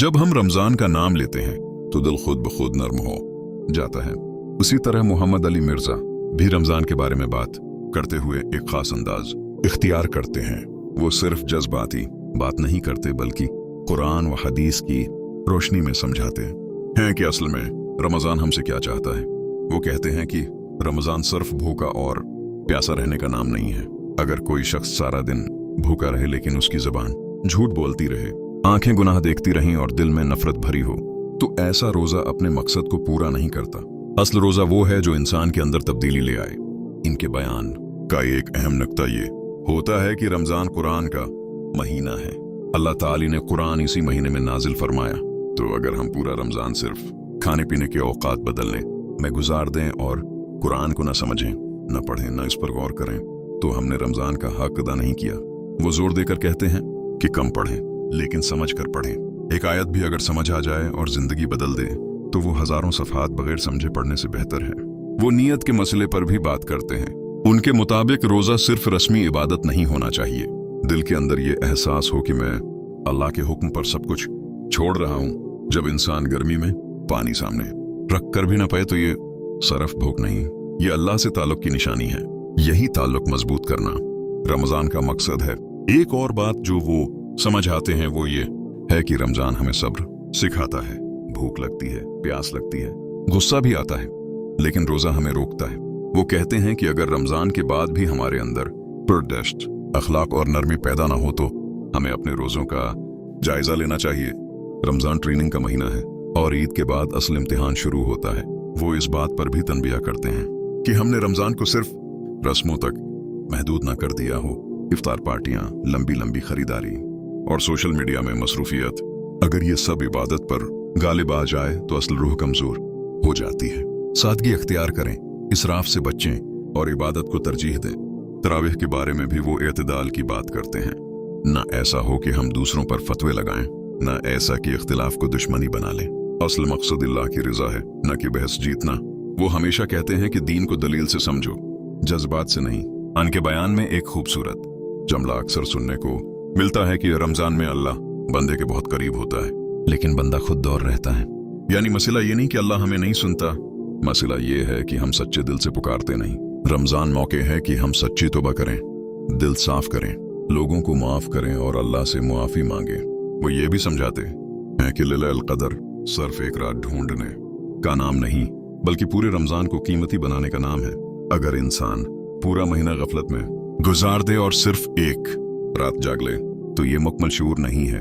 जब हम रमजान का नाम लेते हैं तो दिल खुद ब खुद नर्म हो जाता है। उसी तरह मोहम्मद अली मिर्जा भी रमजान के बारे में बात करते हुए एक खास अंदाज इख्तियार करते हैं। वो सिर्फ जज्बाती बात नहीं करते बल्कि कुरान व हदीस की रोशनी में समझाते हैं कि असल में रमजान हमसे क्या चाहता है। वो कहते हैं कि रमजान सिर्फ भूखा और प्यासा रहने का नाम नहीं है। अगर कोई शख्स सारा दिन भूखा रहे लेकिन उसकी जुबान झूठ बोलती रहे, आंखें गुनाह देखती रहें और दिल में नफरत भरी हो, तो ऐसा रोजा अपने मकसद को पूरा नहीं करता। असल रोजा वो है जो इंसान के अंदर तब्दीली ले आए। इनके बयान का एक अहम नुक्ता ये होता है कि रमजान कुरान का महीना है। अल्लाह ताला ने कुरान इसी महीने में नाजिल फरमाया। तो अगर हम पूरा रमजान सिर्फ खाने पीने के औकात बदलने में गुजार दें और कुरान को न समझें, न पढ़ें, न इस पर गौर करें, तो हमने रमजान का हक अदा नहीं किया। वो जोर देकर कहते हैं कि कम पढ़ें लेकिन समझ कर पढ़ें। एक आयत भी अगर समझ आ जाए और जिंदगी बदल दे तो वो हजारों सफहात बगैर समझे पढ़ने से बेहतर है। वो नियत के मसले पर भी बात करते हैं। उनके मुताबिक रोजा सिर्फ रस्मी इबादत नहीं होना चाहिए। दिल के अंदर ये एहसास हो कि मैं अल्लाह के हुक्म पर सब कुछ छोड़ रहा हूँ। जब इंसान गर्मी में पानी सामने रख कर भी ना पाए तो ये सरफ भूख नहीं, ये अल्लाह से ताल्लुक की निशानी है। यही ताल्लुक मजबूत करना रमजान का मकसद है। एक और बात जो वो समझ आते हैं वो ये है कि रमजान हमें सब्र सिखाता है। भूख लगती है, प्यास लगती है, गुस्सा भी आता है, लेकिन रोजा हमें रोकता है। वो कहते हैं कि अगर रमजान के बाद भी हमारे अंदर प्रोडेस्ट अखलाक और नरमी पैदा ना हो तो हमें अपने रोजों का जायजा लेना चाहिए। रमजान ट्रेनिंग का महीना है और ईद के बाद असल इम्तिहान शुरू होता है। वो इस बात पर भी तनबिया करते हैं कि हमने रमजान को सिर्फ रस्मों तक महदूद ना कर दिया हो। इफ्तार पार्टियां, लंबी लंबी खरीदारी और सोशल मीडिया में मसरूफियत, अगर ये सब इबादत पर गालिब आ जाए तो असल रूह कमजोर हो जाती है। सादगी अख्तियार करें, इसराफ से बचें और इबादत को तरजीह दें। तरावीह के बारे में भी वो एतदाल की बात करते हैं। न ऐसा हो कि हम दूसरों पर फतवे लगाएं, न ऐसा कि इख्तिलाफ को दुश्मनी बना लें। असल मकसद अल्लाह की रिजा है, न कि बहस जीतना। वो हमेशा कहते हैं कि दीन को दलील से समझो, जज्बात से नहीं। उनके बयान में एक खूबसूरत जुमला अक्सर सुनने को मिलता है कि रमजान में अल्लाह बंदे के बहुत करीब होता है लेकिन बंदा खुद दूर रहता है। यानी मसला ये नहीं कि अल्लाह हमें नहीं सुनता, मसला ये है कि हम सच्चे दिल से पुकारते नहीं। रमजान मौके है कि हम सच्ची तौबा करें, दिल साफ करें, लोगों को माफ करें और अल्लाह से मुआफी मांगे। वो ये भी समझाते हैं कि लैलतुल क़द्र सिर्फ एक रात ढूंढने का नाम नहीं बल्कि पूरे रमजान को कीमती बनाने का नाम है। अगर इंसान पूरा महीना गफलत में गुजार दे और सिर्फ एक रात जाग ले तो ये मुकम्मल शऊर नहीं है।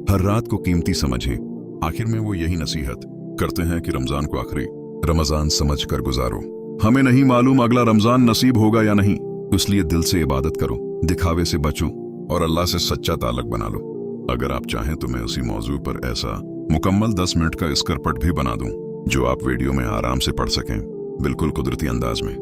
हर रात को कीमती समझें। आखिर में वो यही नसीहत करते हैं कि रमजान को आखिरी रमजान समझ कर गुजारो। हमें नहीं मालूम अगला रमजान नसीब होगा या नहीं, इसलिए दिल से इबादत करो, दिखावे से बचो और अल्लाह से सच्चा ताल्लुक बना लो। अगर आप चाहें तो मैं उसी मौजू पर ऐसा मुकम्मल 10 मिनट का स्करपट भी बना दूं जो आप वीडियो में आराम से पढ़ सकें, बिल्कुल कुदरती अंदाज में।